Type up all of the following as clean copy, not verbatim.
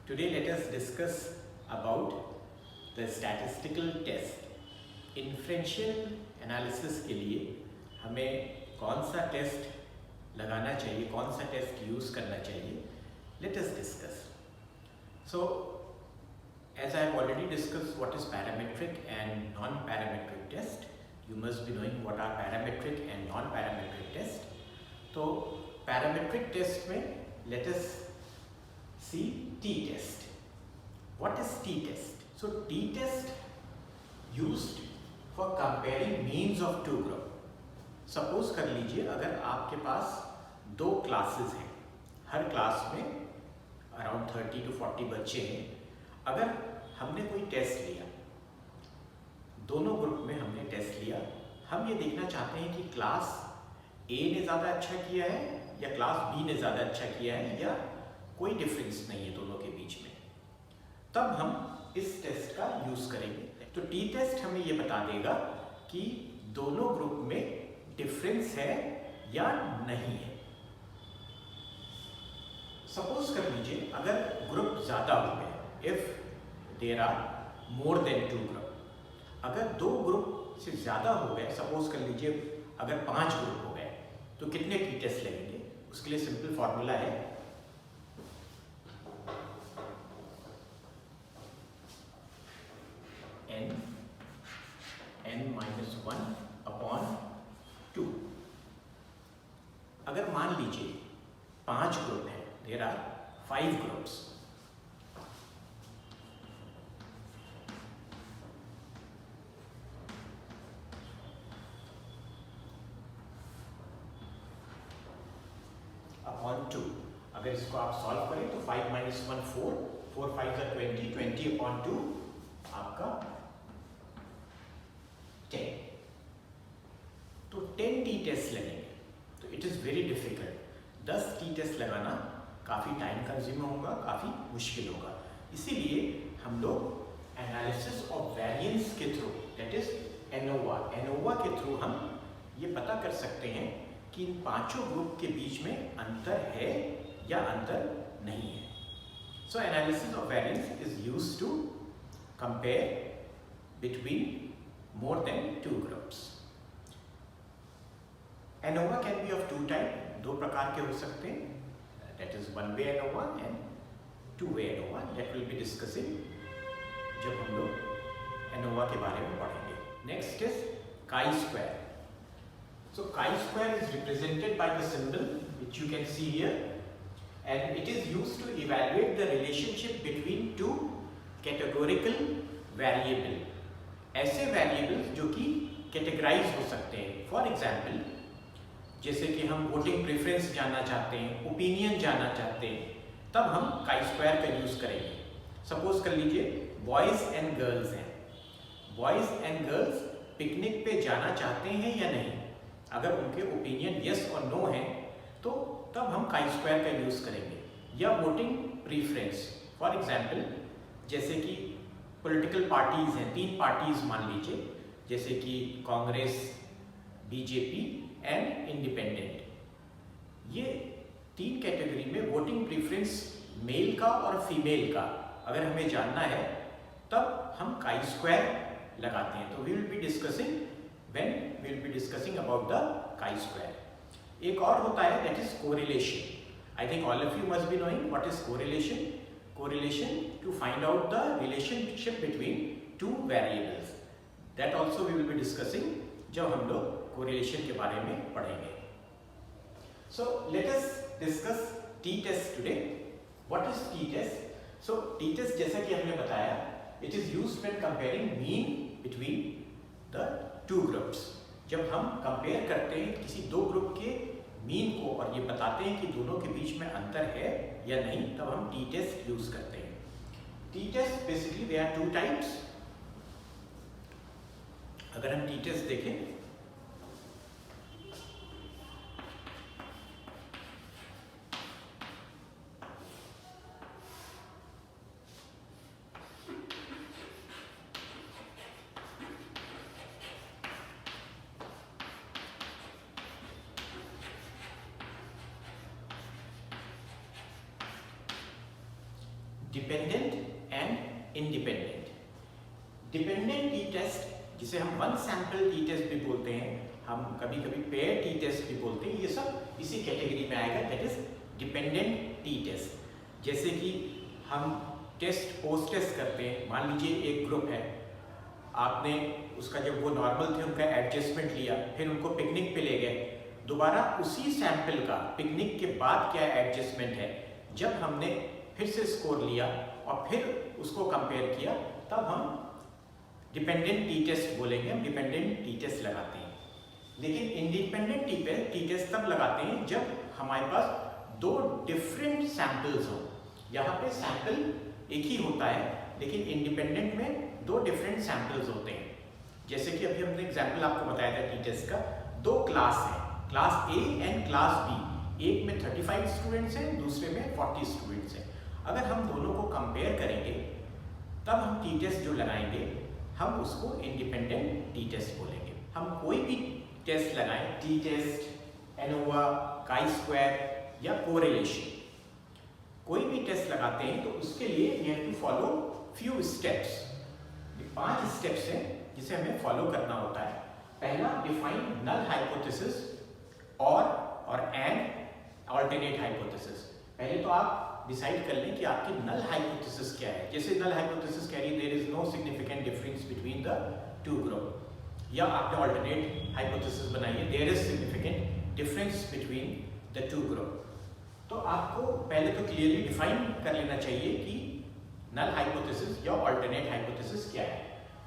Today let us discuss about the statistical test. Inferential analysis के लिए हमें कौन सा टेस्ट लगाना चाहिए, कौन सा टेस्ट यूज़ करना चाहिए, let us discuss. So, as I have already discussed what is parametric and non-parametric test, you must be knowing what are parametric and non-parametric test. तो parametric test में let us see t-test. What is t-test? So t-test used for comparing means of two group. Suppose कर लीजिए अगर आपके पास दो classes हैं, हर class में around 30 to 40 बच्चे हैं. अगर हमने कोई टेस्ट लिया, दोनों ग्रुप में हमने टेस्ट लिया, हम ये देखना चाहते हैं कि क्लास ए ने ज़्यादा अच्छा किया है या क्लास बी ने ज़्यादा अच्छा किया है या कोई डिफरेंस नहीं है दोनों के बीच में, तब हम इस टेस्ट का यूज़ करेंगे. तो टी टेस्ट हमें ये बता देगा कि दोनों ग्रुप में डिफरेंस है या नहीं है. सपोज कर लीजिए अगर ग्रुप ज़्यादा हो गए, if there are more than two group, अगर दो ग्रुप से ज़्यादा हो गए, सपोज कर लीजिए अगर 5 ग्रुप हो गए, तो कितने टी टेस्ट लगेंगे? उसके लिए सिंपल फॉर्मूला है n-1/2. अगर मान लीजिए 5 ग्रुप है, देयर आर 5 ग्रुप्स, अपॉन 2. अगर इसको आप सॉल्व करें तो 5 - 1 4, 4 5 are 20, 20 upon 2 आपका 10. तो 10 टी टेस्ट लगेंगे. तो it is very difficult. 10 T test लगाना काफ़ी टाइम कंज्यूम होगा, काफ़ी मुश्किल होगा. इसीलिए हम लोग एनालिसिस ऑफ वेरिएंस के थ्रू, दैट इज एनोवा के थ्रू हम ये पता कर सकते हैं कि इन पांचों ग्रुप के बीच में अंतर है या अंतर नहीं है. So analysis of variance is used to compare between more than two groups. ANOVA can be of two type, दो प्रकार के हो सकते हैं. That is one way ANOVA and two way ANOVA. That will be discussing जब हम लोग ANOVA के बारे में पढ़ेंगे. Next is chi-square. So chi-square is represented by the symbol which you can see here, and it is used to evaluate the relationship between two categorical variable. ऐसे variables जो कि कैटेगराइज हो सकते हैं. फॉर एग्जाम्पल, जैसे कि हम voting preference जानना चाहते हैं, ओपिनियन जानना चाहते हैं, तब हम chi-square का यूज़ करेंगे. सपोज कर लीजिए बॉयज़ एंड गर्ल्स हैं, बॉयज़ एंड गर्ल्स पिकनिक पे जाना चाहते हैं या नहीं. अगर उनके ओपिनियन यस और नो है तो तब हम chi-square का यूज़ करेंगे. या वोटिंग प्रेफरेंस, फॉर एग्जाम्पल जैसे कि पॉलिटिकल पार्टीज़ हैं, 3 पार्टीज़ मान लीजिए, जैसे कि कांग्रेस, बीजेपी एंड इंडिपेंडेंट. ये 3 कैटेगरी में वोटिंग प्रेफरेंस मेल का और फीमेल का अगर हमें जानना है तब हम chi-square लगाते हैं. तो we will be discussing when we will be discussing about the chi-square. एक और होता है that is correlation. I think all of you must be knowing what is correlation. Correlation to find out the relationship between two variables. That also we will be discussing जब हम लोग correlation के बारे में पढ़ेंगे. So let us discuss t-test today. What is t-test? So t-test जैसा कि हमने बताया, it is used when comparing mean between the two groups. जब हम compare करते हैं किसी दो ग्रुप के मीन को और ये बताते हैं कि दोनों के बीच में अंतर है या नहीं, तब हम टी टेस्ट यूज करते हैं. T test basically they are 2 types. अगर हम टी टेस्ट देखें, dependent and independent. Dependent T test, जिसे हम वन सैंपल टी टेस्ट भी बोलते हैं, हम कभी कभी पेयर टी टेस्ट भी बोलते हैं, ये सब इसी कैटेगरी में आएगा, that is dependent T test. जैसे कि हम टेस्ट पोस्ट टेस्ट करते हैं, मान लीजिए एक ग्रुप है, आपने उसका जब वो नॉर्मल थे उनका एडजस्टमेंट लिया, फिर उनको पिकनिक पे ले गए, दोबारा उसी सैंपल का पिकनिक के बाद क्या एडजस्टमेंट है, जब हमने फिर से स्कोर लिया और फिर उसको कंपेयर किया, तब हम डिपेंडेंट टी टेस्ट बोलेंगे, हम डिपेंडेंट टी टेस्ट लगाते हैं। लेकिन इंडिपेंडेंट टी टेस्ट तब लगाते हैं जब हमारे पास दो डिफरेंट सैंपल्स हो। यहाँ पे सैंपल एक ही होता है, लेकिन इंडिपेंडेंट में दो डिफरेंट सैंपल्स होते हैं। जैसे कि अभी हमने एग्जांपल आपको बताया था टी टेस्ट का, दो क्लास है, class A and class B, एक में 35 स्टूडेंट्स हैं, दूसरे में 40 स्टूडेंट्स हैं। अगर हम दोनों को कंपेयर करेंगे तब हम टी टेस्ट जो लगाएंगे हम उसको इंडिपेंडेंट टी टेस्ट बोलेंगे। हम कोई भी टेस्ट लगाएं, T test, ANOVA, chi square या कोरिलेशन, कोई भी टेस्ट लगाते हैं तो उसके लिए we have to follow few steps. 5 steps हैं जिसे हमें फॉलो करना होता है। पहला, डिफाइन नल हाइपोथेसिस और एंड अल्टरनेट हाइपोथेसिस। पहले तो आप डिसाइड कर लें कि आपकी नल हाइपोथेसिस क्या है। जैसे नल हाइपोथेसिस कह रही है there is no significant difference between the two group, या आपने अल्टरनेट हाइपोथेसिस बनाई है there is significant difference between the two group. तो आपको पहले तो क्लियरली डिफाइन कर लेना चाहिए कि नल हाइपोथेसिस या अल्टरनेट हाइपोथेसिस क्या है।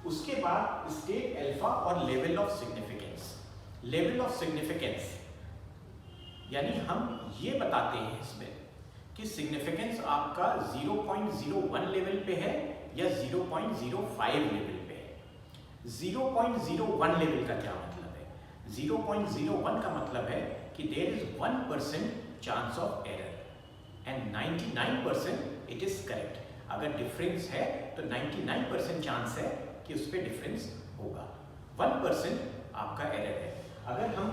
उसके बाद स्टेट अल्फा और level of significance. Level of significance यानी हम ये बताते हैं इसमें कि सिग्निफिकेंस आपका 0.01 लेवल पे है या 0.05 लेवल पे है। 0.01 लेवल का क्या मतलब है? 0.01 का मतलब है कि there is 1% chance of error and 99% it is correct. अगर डिफरेंस है तो 99% चांस है कि उस पर डिफरेंस होगा, 1% आपका एरर है। अगर हम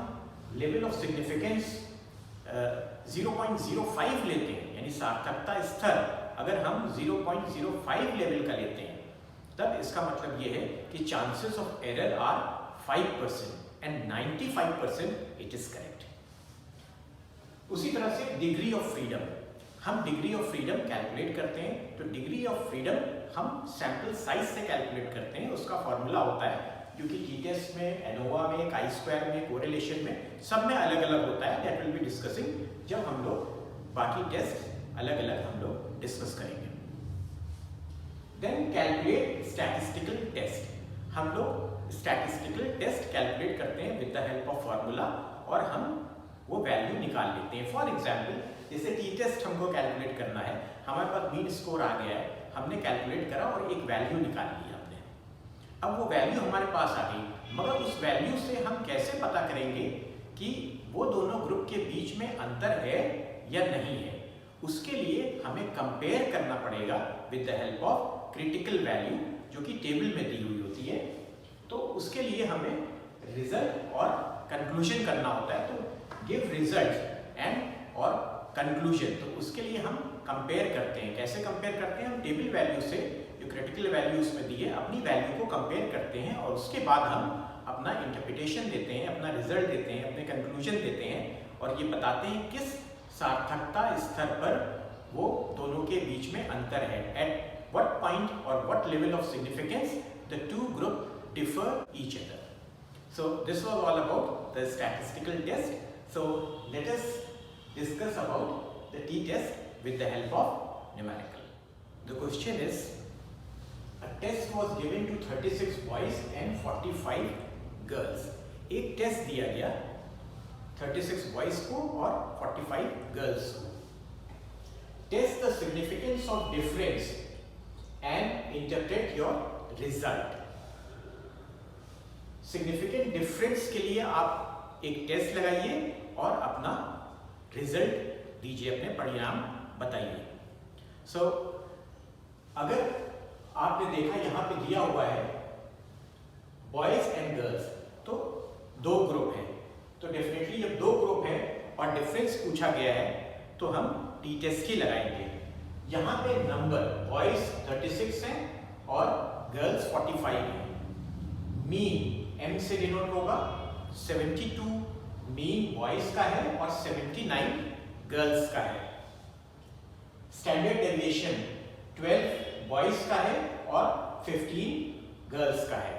लेवल ऑफ सिग्निफिकेंस 0.05 लेते हैं, यानी सार्थकता स्तर अगर हम 0.05 लेवल का लेते हैं, तब इसका मतलब ये है कि chances of error are 5% and 95% it is correct. उसी तरह से डिग्री ऑफ फ्रीडम, हम डिग्री ऑफ फ्रीडम कैलकुलेट करते हैं। तो डिग्री ऑफ फ्रीडम हम सैंपल साइज से कैलकुलेट करते हैं। उसका फॉर्मूला होता है जो कि टी टेस्ट में, एनोवा में, काई स्क्वायर में, कोरिलेशन में, सब में अलग अलग होता है। दैट विल बी डिस्कसिंग जब हम लोग बाकी टेस्ट अलग अलग हम लोग डिस्कस करेंगे। Then calculate statistical test. हम लोग स्टैटिस्टिकल टेस्ट कैलकुलेट करते हैं with the help of formula और हम वो वैल्यू निकाल लेते हैं। फॉर एग्जाम्पल, जैसे टी टेस्ट हमको कैलकुलेट करना है, हमारे पास मीन स्कोर आ गया है, हमने कैलकुलेट करा और एक वैल्यू निकाल ली हमने। अब वो वैल्यू हमारे पास आ गई, मगर उस वैल्यू से हम कैसे पता करेंगे कि वो दोनों ग्रुप के बीच में अंतर है या नहीं है? उसके लिए हमें कंपेयर करना पड़ेगा with the help of critical value, जो कि टेबल में दी हुई होती है। तो उसके लिए हमें रिजल्ट और कंक्लूजन करना होता है। तो गिव रिजल्ट एंड और कंक्लूजन, तो उसके लिए हम कंपेयर करते हैं। कैसे कंपेयर करते हैं? हम टेबल वैल्यू से जो क्रिटिकल वैल्यू उसमें दी है, अपनी वैल्यू को कंपेयर करते हैं और उसके बाद हम अपना इंटरप्रिटेशन देते हैं, अपना रिजल्ट देते हैं, अपने कंक्लूजन देते हैं और ये बताते हैं किस सार्थकता स्तर पर वो दोनों के बीच में अंतर है। एट व्हाट पॉइंट और what level of significance the two group differ each other. So this was all about the statistical test. So let us discuss about the t-test with the help of numerical. The question is, a test was given to 36 boys and 45 girls. एक test दिया गया 36 boys को और 45 girls को. Test the significance of difference and interpret your result. Significant difference के लिए आप एक टेस्ट लगाइए और अपना रिजल्ट दीजिए, अपने परिणाम बताइए। सो अगर आपने देखा यहाँ पे दिया हुआ है बॉयज एंड गर्ल्स, तो दो ग्रुप हैं, तो डेफिनेटली जब दो ग्रुप हैं और डिफरेंस पूछा गया है तो हम टी टेस्ट ही लगाएंगे। यहाँ पे नंबर बॉयज 36 हैं और गर्ल्स 45 हैं। मीन m से डिनोट होगा, 72 मीन बॉयज का है और 79 गर्ल्स का है। स्टैंडर्ड डेविएशन 12 बॉयज का है और 15 गर्ल्स का है।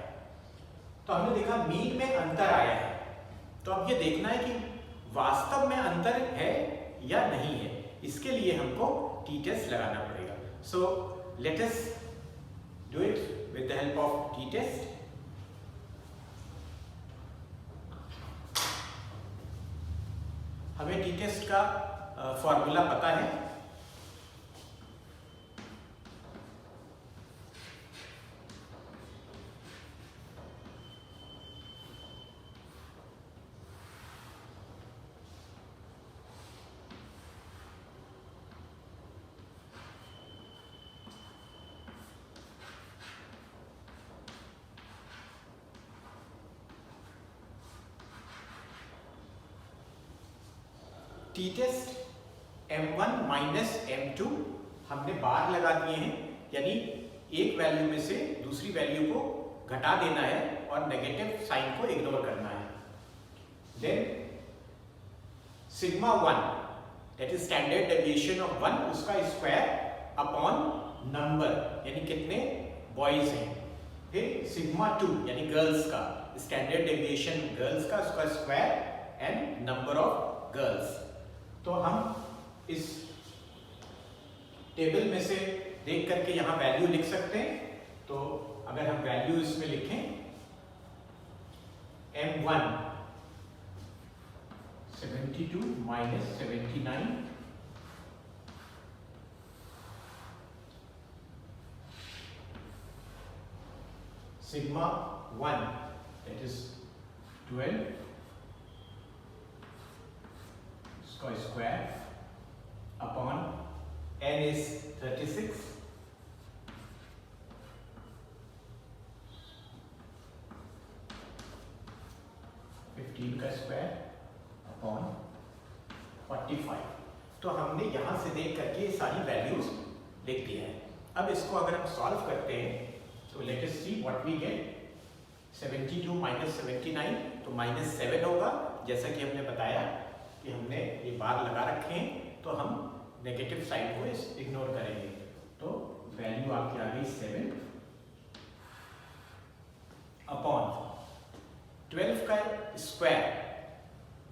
तो हमने देखा मीन में अंतर आया है, तो अब ये देखना है कि वास्तव में अंतर है या नहीं है। इसके लिए हमको टी टेस्ट लगाना पड़ेगा। So let us do it with the help of T test. हमें टी टेस्ट का फॉर्मूला पता है। T test m1 minus m2 हमने बार लगा दिए हैं, यानी एक वैल्यू में से दूसरी वैल्यू को घटा देना है और नेगेटिव साइन को इग्नोर करना है। Then sigma 1 that is standard deviation of 1, उसका स्क्वायर अपॉन नंबर यानी कितने बॉयज हैं। फिर सिग्मा 2 यानी गर्ल्स का स्टैंडर्ड डेविएशन गर्ल्स का, उसका square and number of girls. तो हम इस टेबल में से देख करके यहां वैल्यू लिख सकते हैं। तो अगर हम वैल्यू इसमें लिखें m1 72 minus 79, sigma 1 that is 12 का स्क्वायर अपॉन n इज 36, का स्क्वायर अपॉन 45। तो हमने यहां से देख करके ये सारी वैल्यूज लिख दिया है। अब इसको अगर हम सॉल्व करते हैं तो let us see what we get. 72 minus 79 तो माइनस 7 होगा, जैसा कि हमने बताया कि हमने ये बार लगा रखे हैं तो हम नेगेटिव साइड को इग्नोर करेंगे। तो वैल्यू आपकी आ गई 7 अपॉन 12 का स्क्वायर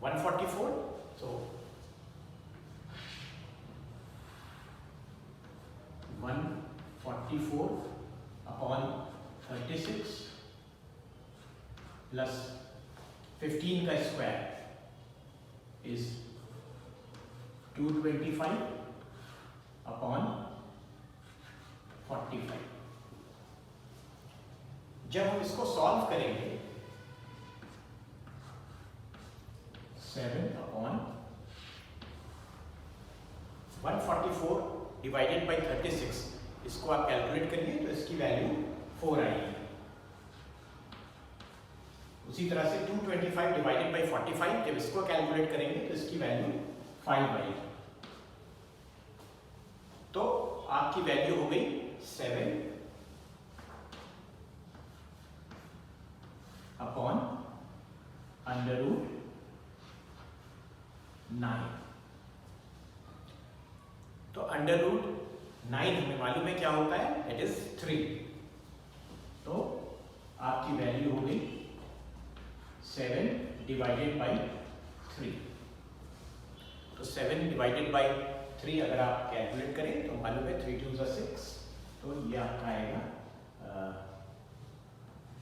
144, तो 144 अपॉन 36 प्लस 15 का स्क्वायर is 225 अपॉन 45। जब हम इसको सॉल्व करेंगे 7 अपॉन 144 डिवाइडेड बाई 36, इसको आप कैलकुलेट करिए तो इसकी वैल्यू 4 आएगी। उसी तरह से 225 डिवाइडेड बाई 45, जब इसको कैलकुलेट करेंगे तो इसकी वैल्यू 5 आएगी। तो आपकी वैल्यू हो गई 7 अपॉन अंडर रूट 9। तो अंडर रूट 9 हमें मालूम है क्या होता है, इट इज 3। तो आपकी वैल्यू हो गई 7 डिवाइडेड बाई 3। तो 7 डिवाइडेड बाई 3 अगर आप कैलकुलेट करें तो मालूम है 3 2 6, तो ये आपका आएगा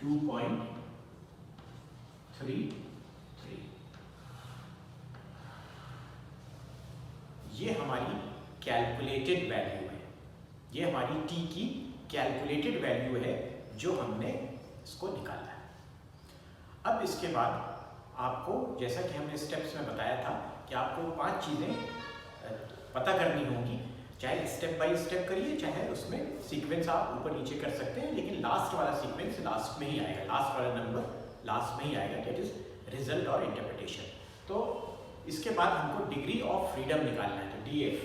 2.33। ये हमारी कैलकुलेटेड वैल्यू है, ये हमारी t की कैलकुलेटेड वैल्यू है जो हमने इसको निकाला है। अब इसके बाद आपको, जैसा कि हमने स्टेप्स में बताया था कि आपको 5 चीज़ें पता करनी होंगी, चाहे स्टेप बाय स्टेप करिए, चाहे उसमें सीक्वेंस आप ऊपर नीचे कर सकते हैं, लेकिन लास्ट वाला सीक्वेंस लास्ट में ही आएगा, लास्ट वाला नंबर लास्ट में ही आएगा, दैट इज रिजल्ट और इंटरप्रिटेशन। तो इसके बाद हमको डिग्री ऑफ फ्रीडम निकालना है, तो DF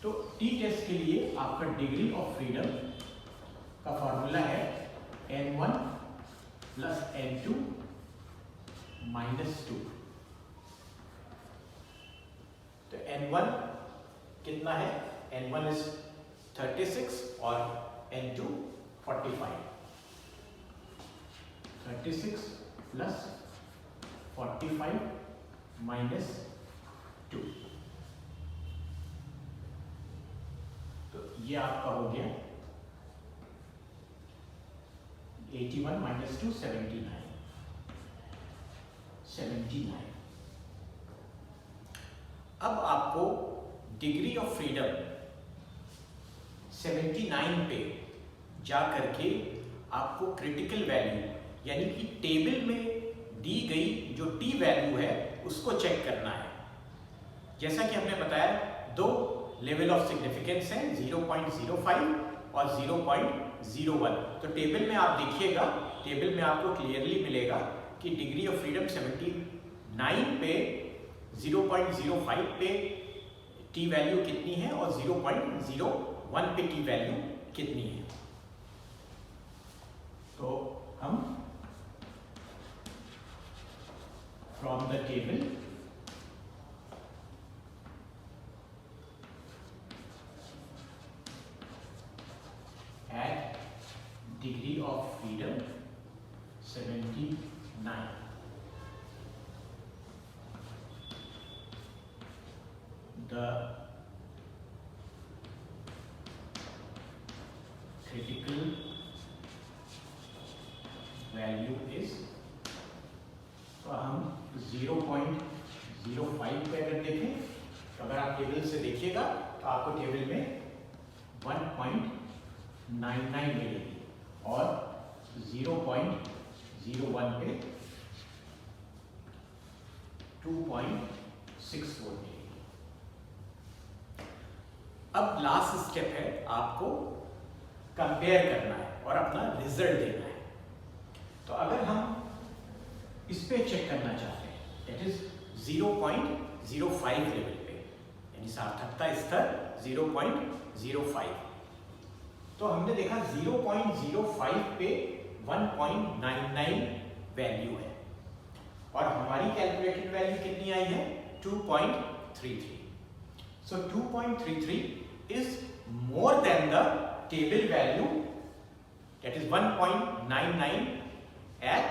तो टी टेस्ट के लिए आपका डिग्री ऑफ फ्रीडम का फॉर्मूला है n1 प्लस n2 माइनस 2। तो n1 कितना है? n1 इज 36 और n2 45। 36 प्लस 45 माइनस 2, तो ये आपका हो गया 81 माइनस 2 79। अब आपको डिग्री ऑफ फ्रीडम 79 पे जा करके आपको क्रिटिकल वैल्यू यानी कि टेबल में दी गई जो टी वैल्यू है उसको चेक करना है। जैसा कि हमने बताया दो लेवल ऑफ सिग्निफिकेंस है 0.05 और 0.01। तो टेबल में आप देखिएगा, टेबल में आपको क्लियरली मिलेगा कि डिग्री ऑफ फ्रीडम 79 पे 0.05 पे टी वैल्यू कितनी है और 0.01 पे टी वैल्यू कितनी है। तो हम from the table at degree of freedom 79, the critical value is, तो हम 0.05 पे अगर देखें तो अगर आप टेबल से देखिएगा तो आपको टेबल में 1.99 मिलेगी और 0.01 पे 2.64 मिलेगी। अब लास्ट स्टेप है आपको कंपेयर करना है और अपना रिजल्ट देना है। तो अगर हम इस पे चेक करना चाहते हैं दैट इज 0.05 लेवल पे यानी सार्थकता स्तर 0.05, तो हमने देखा 0.05 पे 1.99 वैल्यू है और हमारी कैलकुलेटेड वैल्यू कितनी आई है 2.33। So 2.33 is more than the table value that is 1.99 at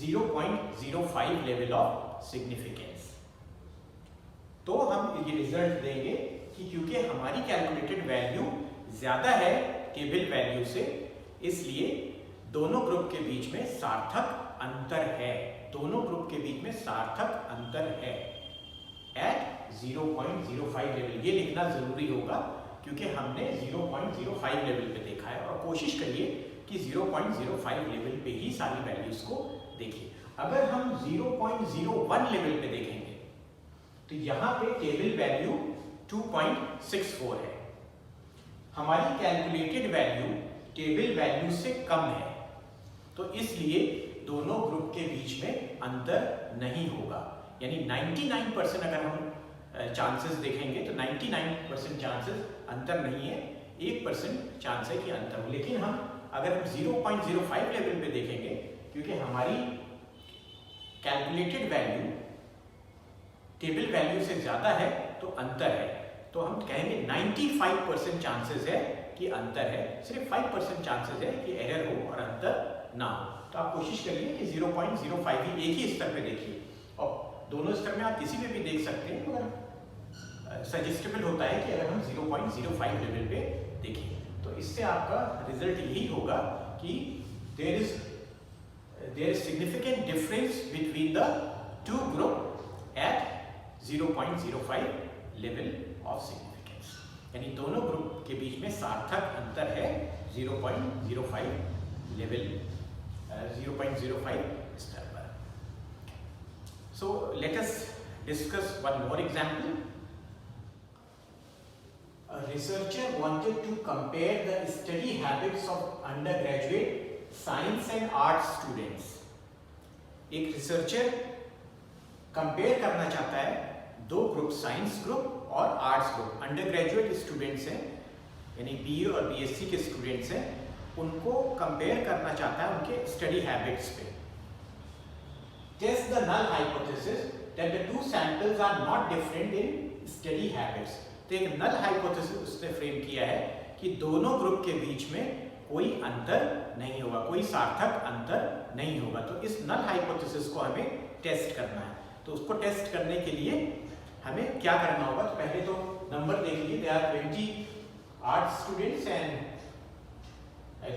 0.05 level of significance. तो हम ये रिजल्ट देंगे कि क्योंकि हमारी कैलकुलेटेड वैल्यू ज्यादा है टेबल वैल्यू से, इसलिए दोनों ग्रुप के बीच में सार्थक अंतर है। दोनों ग्रुप के बीच में सार्थक अंतर है एट 0.05 लेवल। ये लिखना जरूरी होगा क्योंकि हमने 0.05 लेवल पे देखा है और कोशिश करिए कि 0.05 लेवल पे ही सारी वैल्यूज को देखिए। अगर हम 0.01 लेवल पे देखेंगे तो यहां पे टेबल वैल्यू 2.64 है, हमारी कैलकुलेटेड वैल्यू टेबल वैल्यू से कम है, तो इसलिए दोनों ग्रुप के बीच में अंतर नहीं होगा। यानी 99% अगर हम चांसेस देखेंगे तो 99% चांसेस अंतर नहीं है, 1% चांस है कि अंतर हो। लेकिन हम अगर हम 0.05 लेवल पे देखेंगे क्योंकि हमारी कैलकुलेटेड वैल्यू टेबल वैल्यू से ज्यादा है तो अंतर है, तो हम कहेंगे 95% चांसेस है कि अंतर है, सिर्फ 5% चांसेस है कि एरर हो और अंतर ना हो। तो आप कोशिश करिए कि 0.05 ही एक ही स्तर पे देखिए और दोनों स्तर में आप किसी में भी देख सकते हैं, मगर सजेस्टेबल होता है कि अगर हम 0.05 लेवल पे देखें तो इससे आपका रिजल्ट यही होगा कि there is significant difference between the two group at 0.05 level of significance. यानी दोनों ग्रुप के बीच में सार्थक अंतर है 0.05 लेवल 0.05 स्तर पर। सो let us discuss one more example. A researcher wanted to compare the study habits of undergraduate science and art students. एक रिसर्चर कंपेयर करना चाहता है दो ग्रुप, साइंस ग्रुप और arts group, under graduate students हैं यानी बीए और BSc के स्टूडेंट्स हैं, उनको कंपेयर करना चाहता है उनके स्टडी हैबिट्स पे। Test the null hypothesis that the two samples are not different in study habits. तो एक नल हाइपोथेसिस उसने फ्रेम किया है कि दोनों ग्रुप के बीच में कोई अंतर नहीं होगा, कोई सार्थक अंतर नहीं होगा। तो इस नल हाइपोथेसिस को हमें टेस्ट करना है। तो उसको टेस्ट करने के लिए हमें क्या करना होगा? तो पहले तो नंबर देख लीजिए, there are 20 arts students and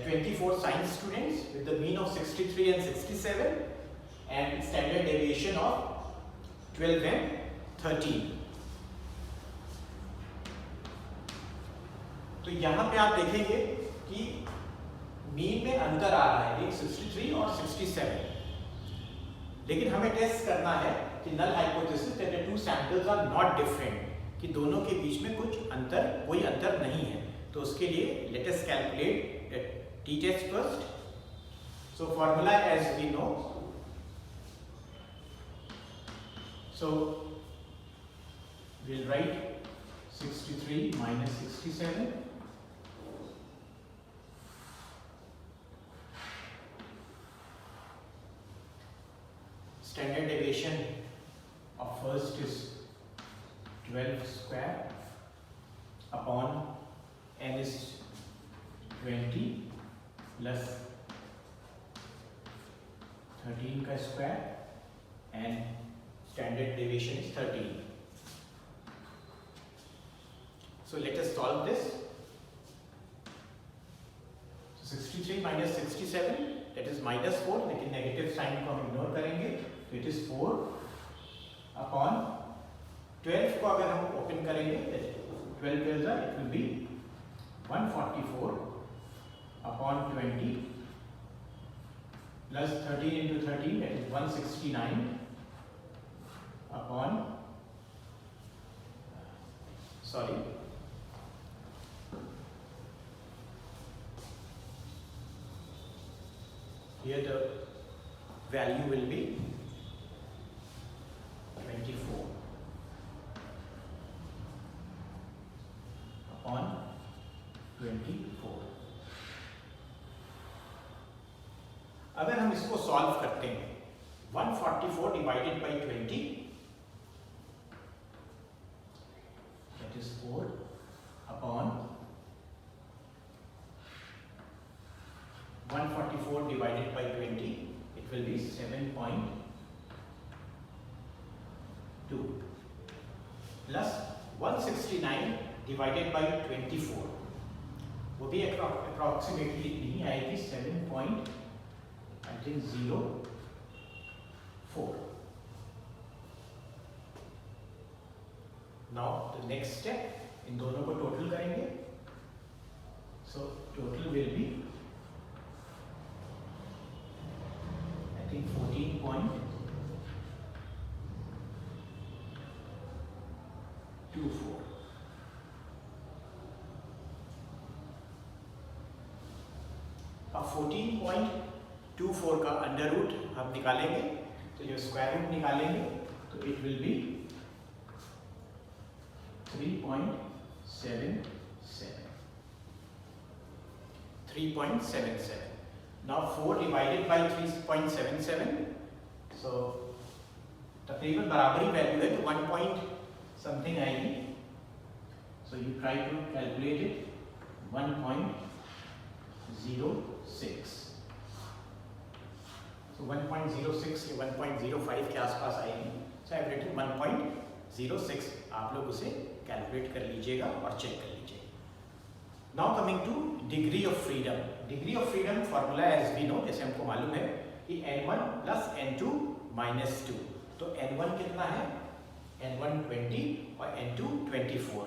24 science students with the mean of 63 and 67 and standard deviation of 12 and 13। तो यहां पे आप देखेंगे कि मीन में अंतर आ रहा है, एक 63 और 67, लेकिन हमें टेस्ट करना है कि null hypothesis that the two samples are not different, कि दोनों के बीच में कोई अंतर नहीं है। तो उसके लिए let us calculate the T test first. So formula as we know, so we'll write 63 minus 67 standard deviation of first is 12 square upon n is 20 plus 13 का square and standard deviation is 13. So let us solve this. So 63 minus 67 that is minus 4, लेकिन negative sign को हम ignore करेंगे, तो it is 4 upon 12 को अगर हम open करेंगे 12 12 it will be 144 upon 20 plus 13 into 13 that is 169 upon here the value will be 24 upon 24। अगर हम इसको सॉल्व करते हैं 144 divided by 20 that is 4 upon 144 divided by 20 it will be 7.2 plus 169 divided by 24 वो भी approximately नहीं आएगी 7.04। Now the next step, इन दोनों को टोटल करेंगे, so total will be I think 14.24। अब 14.24 का अंडर रूट हम निकालेंगे, तो जो स्क्वायर रूट निकालेंगे तो it will be 3.77। Now 4 divided by 3.77, so तकरीबन बराबरी वैल्यू है, तो 1 point something आएगी। So you try to calculate it, 1.06। So 1.06 या 1.05 के आसपास आएगी। So I've written 1.06, आप लोग उसे कैलकुलेट कर लीजिएगा और चेक कर लीजिएगा। Now coming to degree of freedom। Degree of freedom formula as we know, जैसे हमको मालूम है कि n1 प्लस n2 माइनस 2, तो n1 कितना है? n1 20 और n2 24,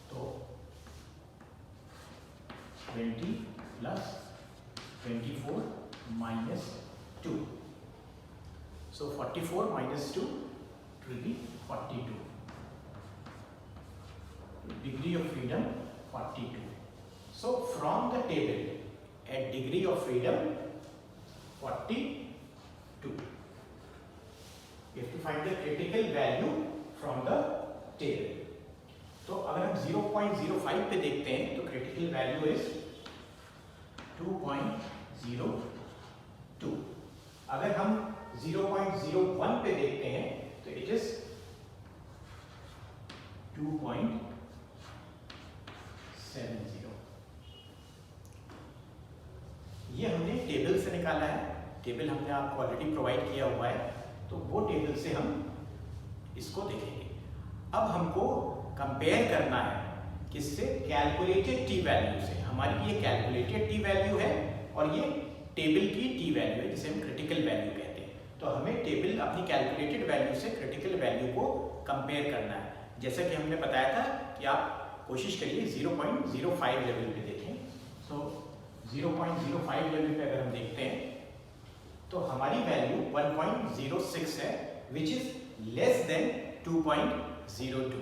तो 20 plus 24 minus 2, so 44 minus 2 it will be 42। degree of freedom 42। So from the table at degree of freedom 42, you have to find the critical value from the table। तो अगर हम 0.05 पे देखते हैं तो क्रिटिकल वैल्यू इज 2.02। अगर हम 0.01 पे देखते हैं तो इट इज 2.70। ये हमने टेबल से निकाला है, टेबल हमने आपको ऑलरेडी प्रोवाइड किया हुआ है, तो वो टेबल से हम इसको देखेंगे। अब हमको कंपेयर करना है किससे? कैलकुलेटेड टी वैल्यू से। हमारी ये कैलकुलेटेड टी वैल्यू है और ये टेबल की टी वैल्यू है जिसे हम क्रिटिकल वैल्यू कहते हैं। तो हमें टेबल अपनी कैलकुलेटेड वैल्यू से क्रिटिकल वैल्यू को कंपेयर करना है। जैसा कि हमने बताया था कि आप कोशिश करिए 0.05 लेवल पे देखें। तो 0.05 लेवल पे अगर हम देखते हैं तो हमारी वैल्यू 1.06 है, विच इज लेस देन 2.02।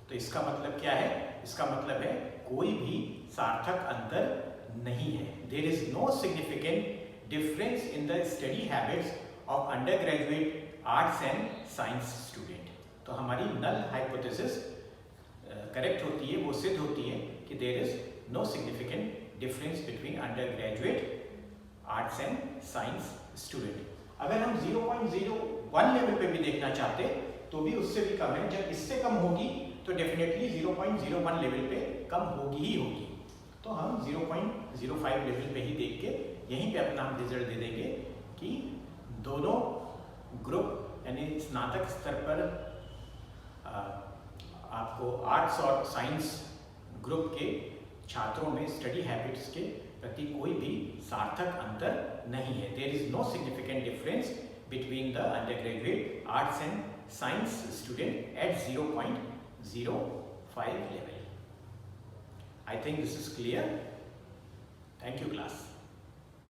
तो इसका मतलब क्या है? इसका मतलब है कोई भी सार्थक अंतर नहीं है। There is no significant difference in the study habits of undergraduate arts and science student. तो हमारी नल हाइपोथेसिस करेक्ट होती है, वो सिद्ध होती है कि there is no significant difference between undergraduate arts and science student. अगर हम 0.01 लेवल पे भी देखना चाहते तो भी उससे भी कम है। जब इससे कम होगी तो डेफिनेटली 0.01 लेवल पे कम होगी ही होगी। तो हम 0.05 लेवल पे ही देख के यहीं पे अपना हम रिजल्ट दे देंगे कि दोनों ग्रुप यानी स्नातक स्तर पर आपको आर्ट्स और साइंस ग्रुप के छात्रों में स्टडी हैबिट्स के प्रति कोई भी सार्थक अंतर नहीं है। There is no significant difference between the undergraduate arts and science student at 0.05 level. I think this is clear. Thank you, class.